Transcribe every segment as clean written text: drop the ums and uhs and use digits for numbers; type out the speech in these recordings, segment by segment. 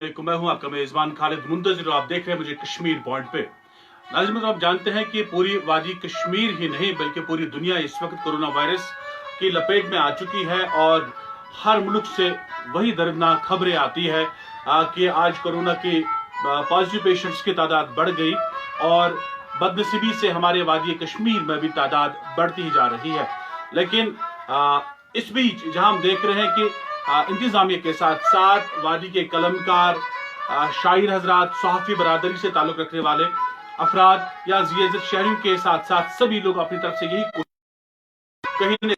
मैं हूं आपका मेजबान खालिद मुंतजिर और आप देख रहे हैं मुझे कश्मीर पॉइंट पे। नाज़रीन, आप जानते हैं कि पूरी वादी कश्मीर ही नहीं बल्कि पूरी दुनिया इस वक्त कोरोना वायरस की लपेट में आ चुकी है और हर मुल्क से वही दर्दनाक खबरें आती है कि आज कोरोना के पॉजिटिव पेशेंट्स की तादाद बढ़ गई और बदनसीबी से हमारे वादी कश्मीर में भी तादाद बढ़ती ही जा रही है। लेकिन इस बीच जहां हम देख रहे हैं कि इंतजामिया के साथ साथ वादी के कलमकार, शायर हजरात, सहाफ़ी बरादरी से ताल्लुक रखने वाले अफराद या ज़ियादत शहरियों के साथ साथ सभी लोग अपनी तरफ से यही कहीं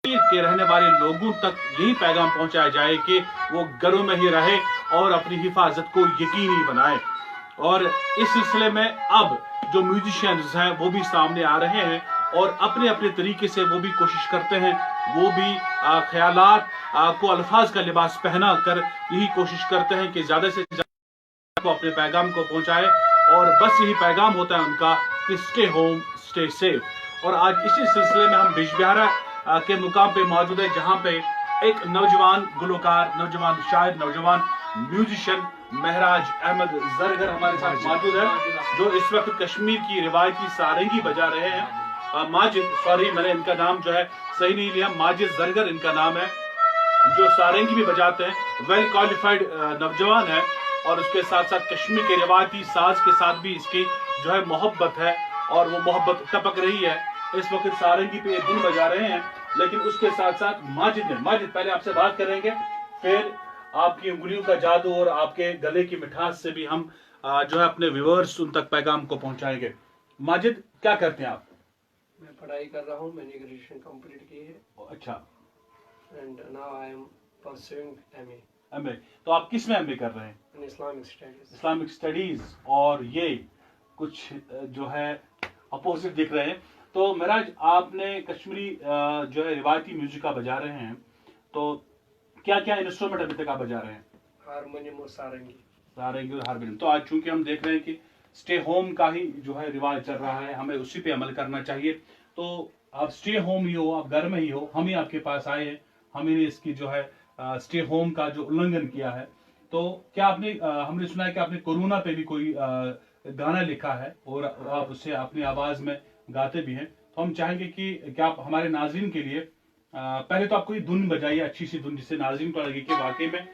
के रहने वाले लोगों तक यही पैगाम पहुंचाया जाए कि वो घरों में ही रहे और अपनी हिफाजत को यकीनी बनाए। और इस सिलसिले में अब जो म्यूजिशियंस हैं वो भी सामने आ रहे हैं और अपने अपने तरीके से वो भी कोशिश करते हैं, वो भी ख्यालात को अल्फाज का लिबास पहना कर यही कोशिश करते हैं कि ज्यादा से ज्यादा को अपने पैगाम को पहुंचाए और बस यही पैगाम होता है उनका कि स्टे होम स्टे सेफ। और आज इसी सिलसिले में हम बिजबिहारा के मुकाम पे मौजूद है जहां पे एक नौजवान गुलकार, नौजवान शायर, नौजवान म्यूजिशियन महराज अहमद जरगर हमारे साथ मौजूद है जो इस वक्त कश्मीर की रिवायती सारंगी बजा रहे हैं। माजिद, सॉरी मैंने इनका नाम जो है सही नहीं लिया, माजिद जरगर इनका नाम है, जो सारंगी भी बजाते हैं, वेल क्वालिफाइड नौजवान है और उसके साथ साथ कश्मीर के रिवायती साज के साथ भी इसकी जो है मोहब्बत है और वो मोहब्बत टपक रही है। इस वक्त सारंगी पे धुन बजा रहे हैं लेकिन उसके साथ साथ माजिद पहले आपसे बात करेंगे, फिर आपकी उंगलियों का जादू और आपके गले की मिठास से भी हम जो है अपने व्यूअर्स उन तक पैगाम को पहुंचाएंगे। माजिद, क्या करते हैं आप? मैं पढ़ाई कर रहा हूँ, मैंने ग्रेजुएशन कंप्लीट की है। अच्छा। And now I am pursuing MA. MA, तो आप किस में एमए कर रहे हैं? इन इस्लामिक स्टडीज। Islamic studies. और ये कुछ जो है अपोजिट दिख रहे हैं। तो महराज, आपने कश्मीरी जो है रिवायती म्यूजिक का बजा रहे हैं, तो क्या क्या इंस्ट्रूमेंट अभी तक आप बजा रहे हैं? हारमोनियम और सारंगी। सारंगी और हारमोनियम। तो आज चूंकि हम देख रहे हैं कि स्टे होम का ही जो है रिवाज चल रहा है, हमें उसी पे अमल करना चाहिए। तो आप स्टे होम ही हो, आप घर में ही हो, हम ही आपके पास आए हैं, हम ही इसकी जो है स्टे होम का जो उल्लंघन किया है। तो क्या आपने हमने सुना है कि आपने कोरोना पे भी कोई गाना लिखा है और आप उससे अपनी आवाज में गाते भी हैं। तो हम चाहेंगे कि क्या आप हमारे नाज़रीन के लिए पहले तो आप कोई धुन बजाइए, अच्छी सी धुन जिससे नाज़रीन को लगे कि वाकई में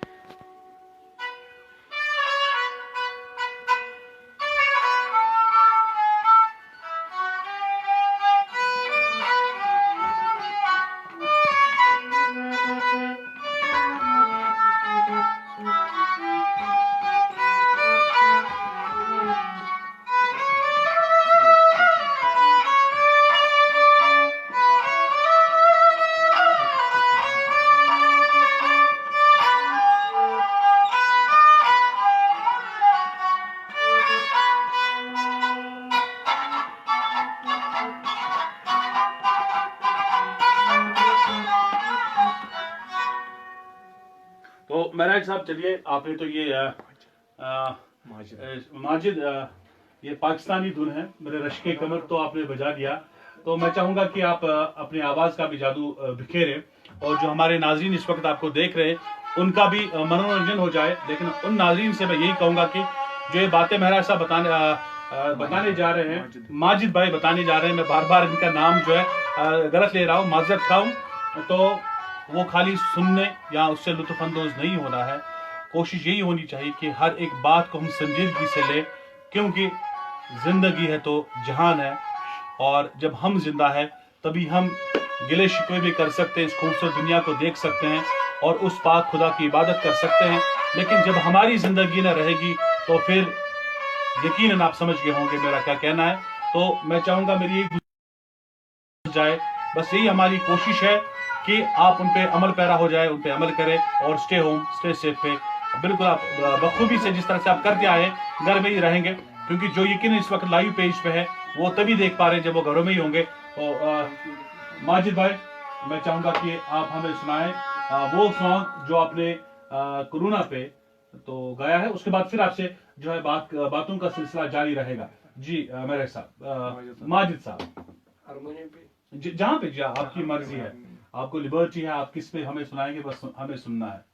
तो महराज साहब, चलिए आपने तो ये माजिद ये पाकिस्तानी धुन है, मेरे रश्के कमर तो आपने बजा दिया। तो मैं चाहूंगा कि आप अपनी आवाज का भी जादू बिखेरें और जो हमारे नाजरीन इस वक्त आपको देख रहे हैं उनका भी मनोरंजन हो जाए। लेकिन उन नाजरीन से मैं यही कहूंगा कि जो ये बातें महराज साहब बताने जा रहे हैं, माजिद भाई बताने जा रहे हैं, मैं बार बार इनका नाम जो है गलत ले रहा हूँ, माजरत खाऊं, तो वो खाली सुनने या उससे लुत्फानंदोज नहीं होना है। कोशिश यही होनी चाहिए कि हर एक बात को हम संजीदगी से लें, क्योंकि जिंदगी है तो जहान है और जब हम जिंदा है तभी हम गिले शिकवे भी कर सकते हैं, इस खूबसूरत दुनिया को देख सकते हैं और उस पाक खुदा की इबादत कर सकते हैं। लेकिन जब हमारी जिंदगी न रहेगी तो फिर यकीनन आप समझ गए होंगे मेरा क्या कहना है। तो मैं चाहूंगा मेरी एक जाए, बस यही हमारी कोशिश है कि आप उन पे अमल पैरा हो जाए, उन पे अमल करें और स्टे होम स्टे सेफ पे बिल्कुल आप बखूबी से जिस तरह से आप करते आए घर में ही रहेंगे, क्योंकि जो यकीन इस वक्त लाइव पेज पे है वो तभी देख पा रहे हैं जब वो घरों में ही होंगे। तो माजिद भाई, मैं चाहूंगा कि आप हमें सुनाएं वो सॉन्ग जो आपने कोरोना पे तो गाया है, उसके बाद फिर आपसे जो है बातों का सिलसिला जारी रहेगा। जी मेरे साहब, माजिद साहब, हारमोनियम पे जहां पे जी आपकी मर्जी है, आपको लिबर्टी है, आप किस पे हमें सुनाएंगे, बस हमें सुनना है।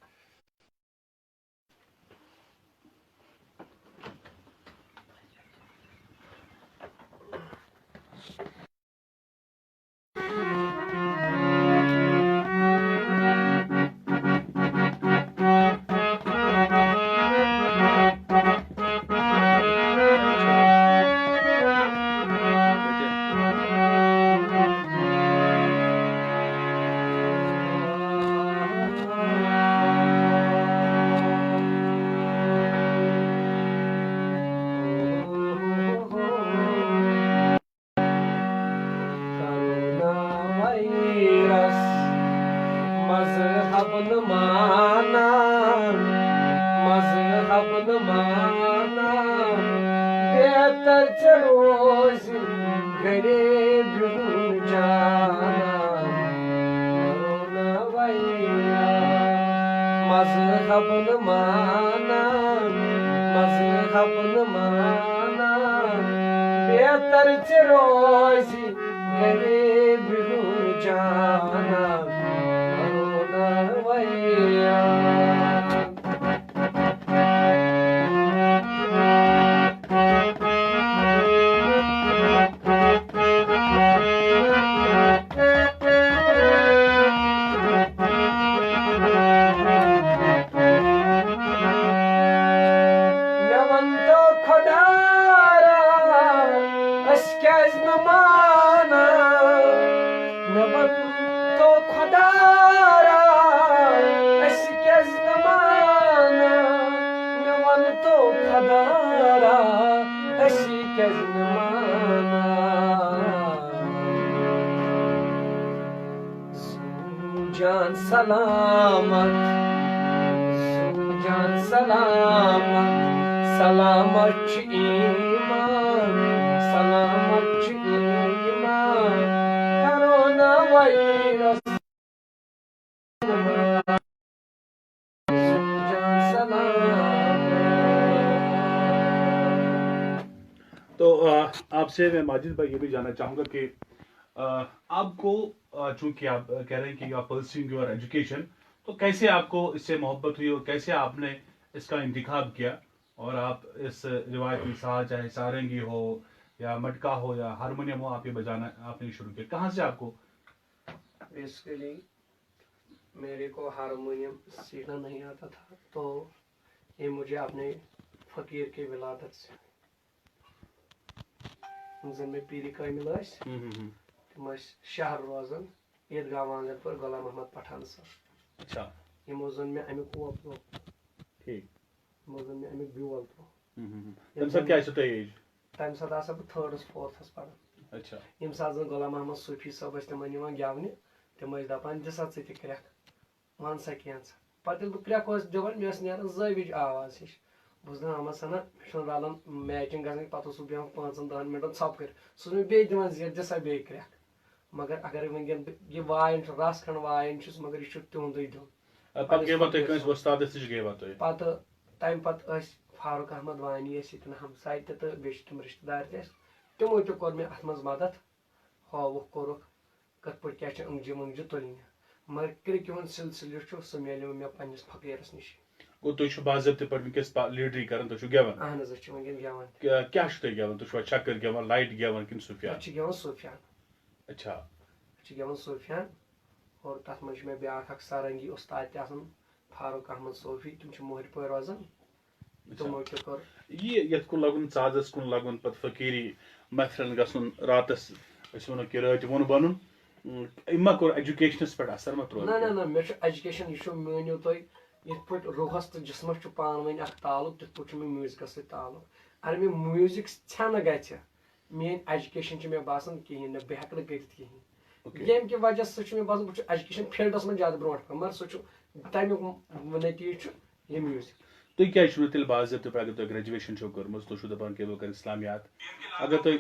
न माना बेहतर च रोज घरे बिहुन जाना करो न वैया मजहब न माना मजहब न माना बेहतर च रोज घरे बिहुन जाना करो न वैया Sujan salamat, Sujan salamat, salamat ci iman, salamat ci iman, coronavirus. Sujan salamat. तो आपसे मैं माजिद भाई ये भी जानना चाहूंगा कि आपको चूंकि आप कह रहे हैं कि आप परस्यूइंग योर एजुकेशन, तो कैसे आपको इससे मोहब्बत हुई और कैसे आपने इसका इंतखाब किया और आप इस रिवायती साज चाहे सारंगी हो या मटका हो या हारमोनियम हो, आप ये बजाना आपने शुरू किया, कहाँ से आपको? बेसिकली मेरे को हारमोनियम सीखना नहीं आता था, तो ये मुझे अपने फकीर के विलादत से जन में पीरी कामिल तम शहर रोजान ईदगाह वांगन पर गुलाम अहमद पठान सर। अच्छा। यमो जन में अमिक कोप त्रो, ठीक, यमो जन में अमिक ब्यूल त्रो। तम साथ क्या छो एज? तम साथ आसा बह 3rd 4th पढ़ान। अच्छा। यम साथ जन गुलाम अहमद सूफी साहब तमन निवान गेवने, तम दपान दिसा ति क्रैक वन सा कैंसा। पत बह क्रैक दिवान मे नेरान जविज आवाज हिश, बस दान सना मे रलान मैचिंग गई, पे बेहान 5-10 मिनटन छप कर सह बे दिवान जीत दिसा बे क्रैक। मगर अगर वनकन यह वायन रस खंड वायन मगर यह तुंदे दिन पत तम पत फारूक अहमद वानी ये हमसाय तो बे तम रिश्तेदार तमो तो कोर मे अत मज मदद हावुक कोरुक कत पे क्या अंगजी मंगजी तुलने, मगर क्रिक हुंद सिलसिल सह मिलो मे पन्निस फकीरस निश। गो तुम बाज़ाब्ते पे वनकस लीडरी करन, तुम गेवन? अहन वनकन गेवन। क्या गेवन? तुम चक्कर गेवन, लाइट गेवन कि सूफियान? गेवन सूफियान। अच्छा। गेवन सूफियान और तथ मज मे ब्याख सारंगी उस्ताद तन फारूक अहमद सूफी, तुम मोहर पे रोजान। तमो तो कर ये यत कुन लगुन साजस कुन लगुन पत फकीरी महफिलन गसुन रातस वनो कि रात वोन बनन इमा कोर एजुकेशनस पे असर मत रो? ना ना ना मे एजुकेशन यह मानो तुम इत पे रूहस तो जिस्मस पान वन ताल्लुक, तिथ पे मे म्यूजिकस सत ताल्लुक। अगर मे म्यूजिक छन ग मेन एजुकेशन मे बासान कहें ना बह हेक कर कहें, ये कि वजह सह मे बासान बह एजुकेशन फील्डस में ज्यादा ब्रो मगर सह तमुक नतीज ये म्यूजिक। तुम क्या तेल बाज़ाब्ते पे अगर तुम ग्रेजुएशन कर्म तुम दपान कि बह कर इस्लामियात, अगर तुम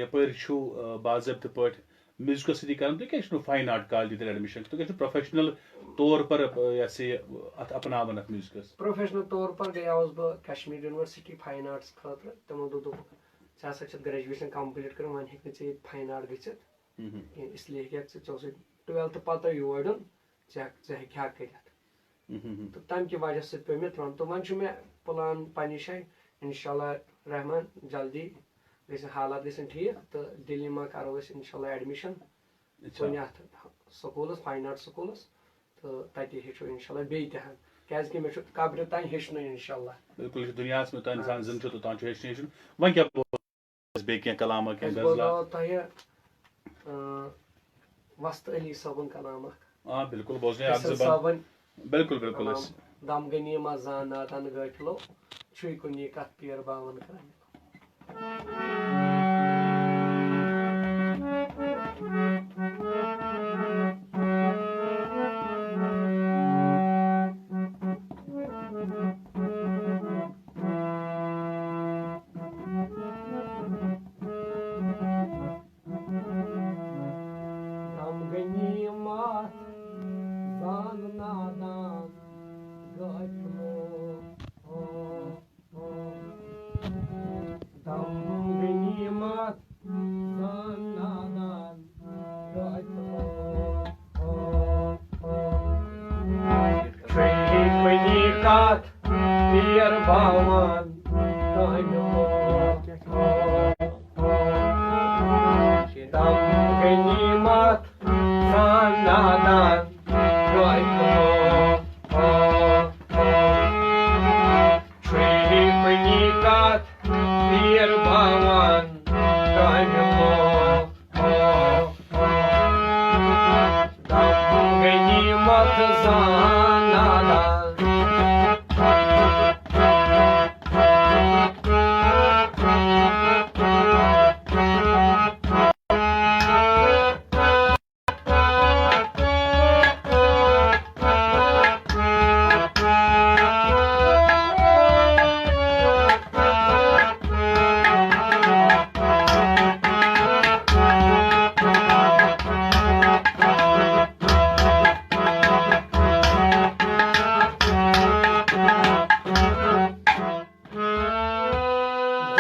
यपर बाज़ाब्ते पे म्यूजिक सती कर क्या फाइन आर्ट कॉलेज तेल एडमिशन, तुम क्या प्रोफेशनल तौर पर अत अपनावन अत म्यूजिकस? प्रोफेशनल तौर पर गयास बह कश्मीर यूनिवर्सिटी फाइन आर्ट्स खतर, तमो दोप े ग्रेजुएशन कंप्लीट कर वन हे फाइन आर्ट गि इसलिए हे 12th पत योर चे कर, तो तम कि वजह सह पे मे त्रन। तो वन मे प्लान पन्ने जाए इंशाल्लाह रहमान जल्दी गई हालात गन ठीक, तो दिल्ली में करो इंशाल्लाह एडमिशन कुन स्कूलस फाइन आर्ट स्कूलस, तो तति हेचो इंशाल्लाह बे तहन क्या मे कब्र तान हेचन इंशाल्लाह। बिल्कुल दुनिया में तो इंसान जिन तो तान हेचन वन क्या बे क्या कलाम क्या गजला वस्त अली साहबन कलाम बिल्कुल बोझने साहबन बिल्कुल बिल्कुल दम गनी मजान नातन गठलो छुई कुनी कत पियर बावन कर। कथ पीर भावन कामि लोक दम गनीमत जान नादान कामि लोक छुई पनी कथ पीर भावन कामि लोक दम गनीमत जान नादान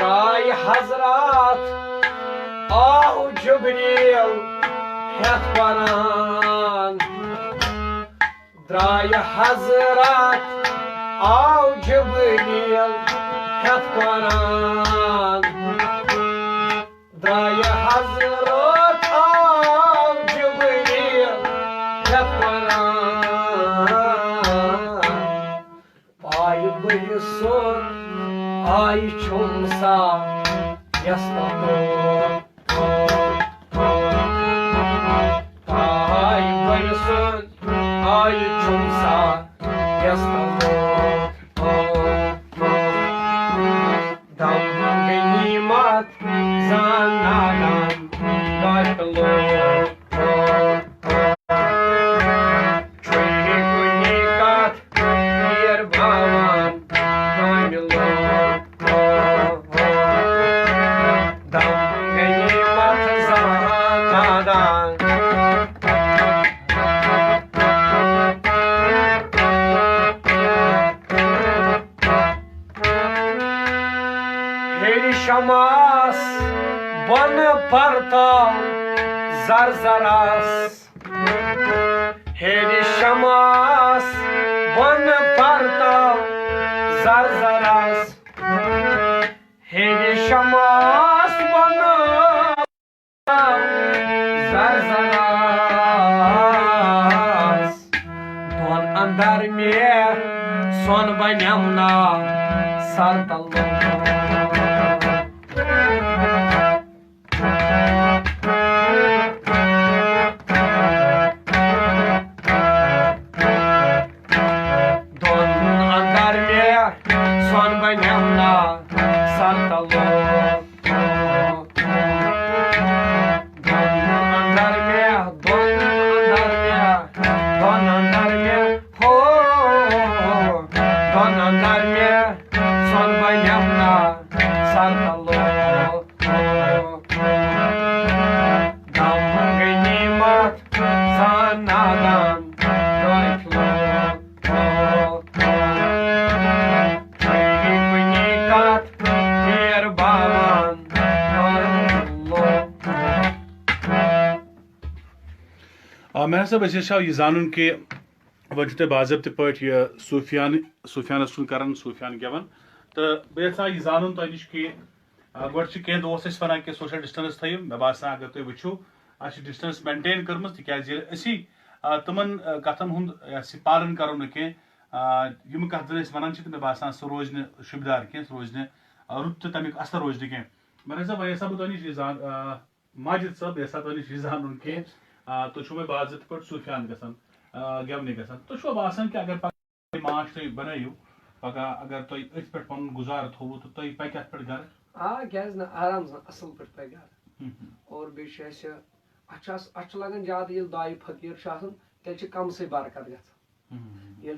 Dry Hazrat, oh Jibreel, het Quran. Dry Hazrat, oh Jibreel, het Quran. Dry Hazrat, oh Jibreel, het Quran. Ay bıyısın, ay çumsa, yastanır. Ay bıyısın, ay çumsa, yastanır. Dam ganimat, zanadan, başlıyor. Çöğü kunikat, bir bavan, kamilor. Dam ganimat, zanadan. Heri şamas, bana partal, zar zaras. Heri şamas, bana partal, zar zaras. Heri şamas, bana partal, zar zaras. Don andar me, son banyamna, sartallo. Don andar me, son banyamna, sartallo. Don andar me, don andar me, ho. Don andar me, son banyamna, sartallo. Dam ganimat, zanadan, kayklo. Çöğü kunikat, bir bavan, kayklo. मैं सब ऐसे शाह ये जानून कि वजह बाजब पे सूफियान सुन करन Sufiyan given तो बे ये जानून तुम नश कि गो कह दोस्त वन कि सोशल डिस्टेंस थो मे बासान अगर तुम वो डिस्टेंस मेंटेन कर्म असी तमन कथन हुंद पालन करो न कह कथन वन मे बासान सह रोज शुभदार कह रोज रुत तो तमिक असर रोज कह मैं सब यह सब तुम नश माजिद साहब यह तुम नश जानून कि तुम मे बाजत पे सूफियान गसान गेवने गसान तो बासान कि अगर माश तुम बनू पगह अगर तुम अथ पे पन गुजार थो तो तुम पक अत पे गर क्या आराम सान असल पे पे गर और बेच लगन ज्यादा ये दाय फकीर तेल कम से बरकत ग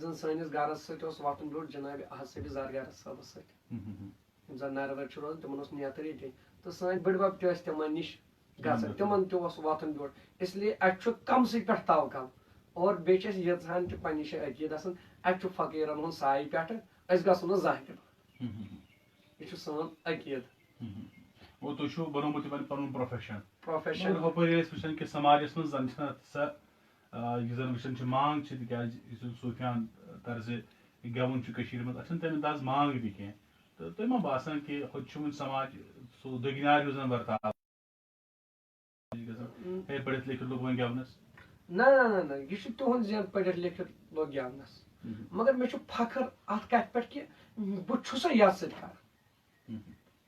जन सैनिस गरस सतन ब्योट जनाब अहद सैद जरगरस सबस सम जन नरवर रोज तिमन नेतर ये तो सन बड़बब तमन नश गसान तिमन तन ब्योट इसलिए अत कम से पे तवकल और बेच यहान कि पन्ने जाए अकीद अत फकीरन हूं साय पे गो ना जह यह सन अकीद वो तुम बनोमुत पन प्रोफेशन प्रोफेशन वचन कि समाजस मं जन सा मांग सूफियान तर्ज गेवन मज अन तम अंदाज मांग भी कह तो तुम मा बासान कि वो समाज सो दगिनार जन बर्ताव है पढ़ित लिखित लोग वन गेवनस ना ना ना ना यह तुहद जन पढ़ित लिखित लोग गेवनस मगर मे फखर अत कत पे कि बहुत यथ सत कर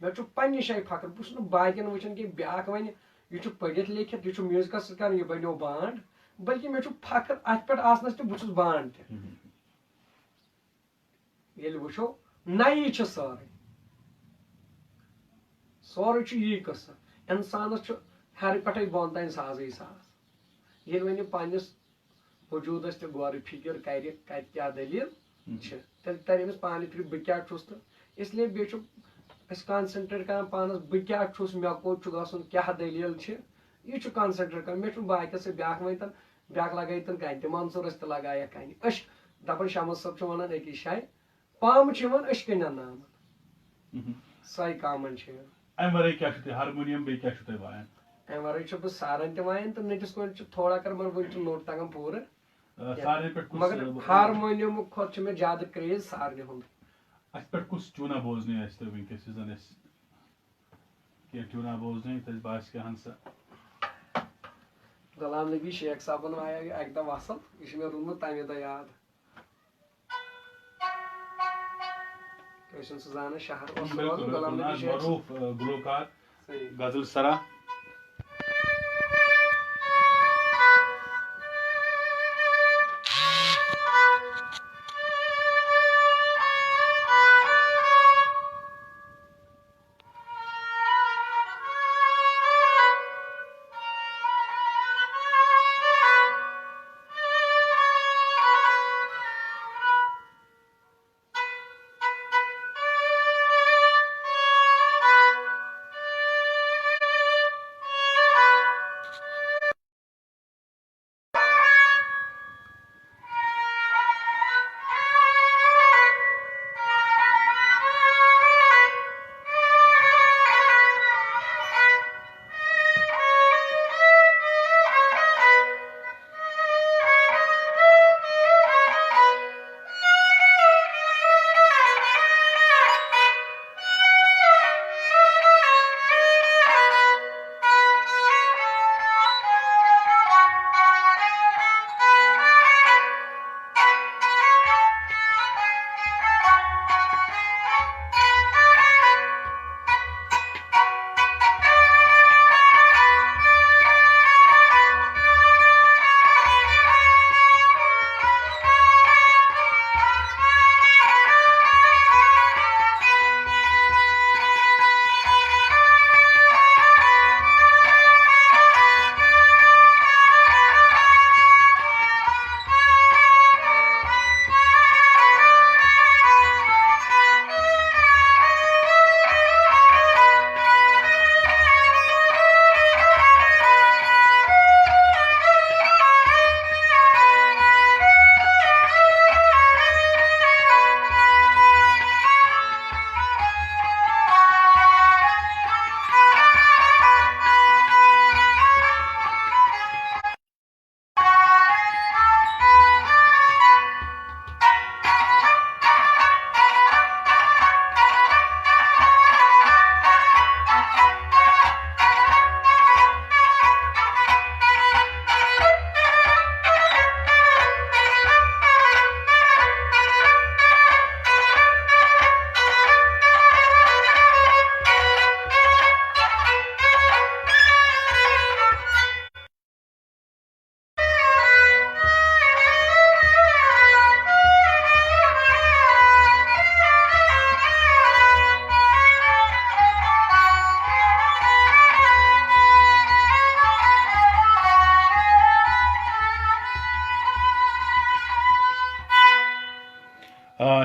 मे पन्ने जाए फखर बहुत बाकिन वचन कि ब्याक वन यह पढ़ित लिखित यह म्यूजिकस कर यह बनो बांड बल्कि मे फखर अत पे आसनस तो बहुत बांड ये वो नई सारे सोरे यही कस इंसानस हर पे बोन तान साजै साज ये वन पन्नस वजूदस तो गौर फिक्र कर कत क्या दलील तेल तर अमिस पानी फिक्र बह क्या तो इसलिए बे कॉन्सेंट्रेट कर पानस बह क्या मे कोत गसन क्या दलील यह कॉन्सेंट्रेट कर मे बाकी से ब्याक वन ब्याक लगाई तन कन मंसूरस तो लगाया कन दपान शमस सब वन अकिस जाए पाम अशकन नाम सही कामन अम वर क्या हारमोनियम बे क्या वायन अम वर बह सारन तयन तो नटिस को थोड़ा कर मगर वो नोट तगन पूर मगर हारमोनियम खुद मे ज्यादा क्रेज सारन हूं अत पे कुछ ट्यूना बोजन वनकस ट्यूना बोजन बास क्या सा गुलाम नबी शेख साहबन आया अक दह वसल यह मे रोनमुत तमे दह याद सह जाना शहर गुलाम नबी शेख गुलकार गजल सरा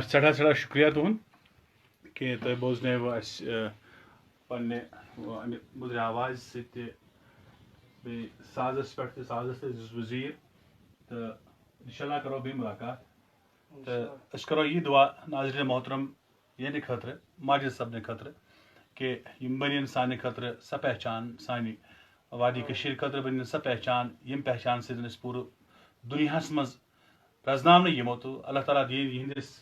सड़ा सड़ा शुक्रिया तुहद कि तुम बोजन पे मुद्र आवाज से साजस पे साजस वजीर तो इंशाल्लाह करो भी मुलाकात तो करो यह दुआ नाज़रीन मोहतरम ये खतर माजिद सबन खतर कि बन सान खतर सा पहचान सानि वादी कशीर खतर बन सा पहचान यम पहचान से पूरे दुनिया मज प्रजनावन यमो तो अल्लाह ताला दीन यहंदिस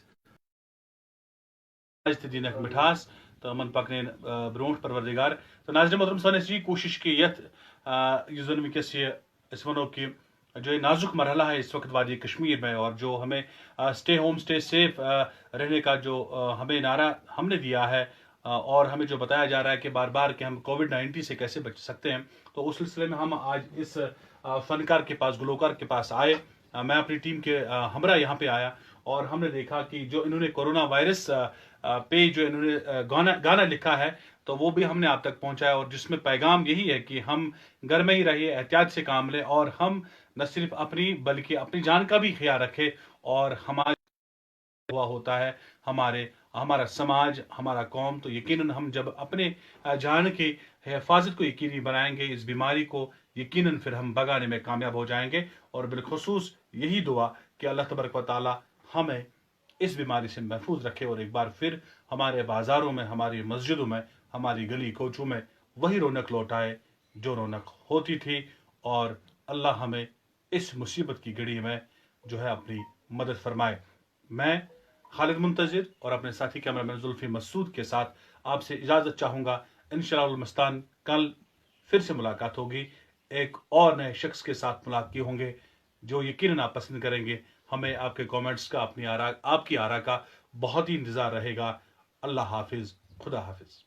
दिन मिठास तो मन पकन ब्रोट परवरदिगार तो नाज़रीन मोहतरम सन कोशिश कि यथ जुन वनकस वनो कि जो ये नाजुक मरहला है इस वक्त वादी कश्मीर में, और जो हमें स्टे होम स्टे सेफ रहने का जो हमें नारा हमने दिया है, और हमें जो बताया जा रहा है कि बार बार कि हम कोविड-19 से कैसे बच सकते हैं, तो उस सिलसिले में हम आज इस फनकार के पास, गुलकार के पास आए। मैं अपनी टीम के हमरा यहाँ पे आया और हमने देखा कि जो इन्होंने कोरोना वायरस पे जो इन्होंने गाना लिखा है, तो वो भी हमने आप तक पहुंचाया, और जिसमें पैगाम यही है कि हम घर में ही रहिए, एहतियात से काम लें, और हम न सिर्फ अपनी बल्कि अपनी जान का भी ख्याल रखें। और हमारा हुआ होता है हमारा समाज, हमारा कौम, तो यकीनन हम जब अपने जान की हिफाजत को यकीनी बनाएंगे, इस बीमारी को यकीनन फिर हम भगाने में कामयाब हो जाएंगे। और बिलखुसूस यही दुआ कि अल्लाह तबारक व तआला हमें इस बीमारी से महफूज रखे, और एक बार फिर हमारे बाजारों में, हमारी मस्जिदों में, हमारी गली कोचों में वही रौनक लौटाए जो रौनक होती थी। और अल्लाह हमें इस मुसीबत की घड़ी में जो है अपनी मदद फरमाए। मैं खालिद मुंतजिर और अपने साथी कैमरामैन जुल्फी मसूद के साथ आपसे इजाज़त चाहूँगा। इंशाअल्लाह मस्तान कल फिर से मुलाकात होगी, एक और नए शख्स के साथ मुलाकात होंगे जो यकीनन आप पसंद करेंगे। हमें आपके कमेंट्स का, आपकी आरा का बहुत ही इंतज़ार रहेगा। अल्लाह हाफिज़, खुदा हाफिज़।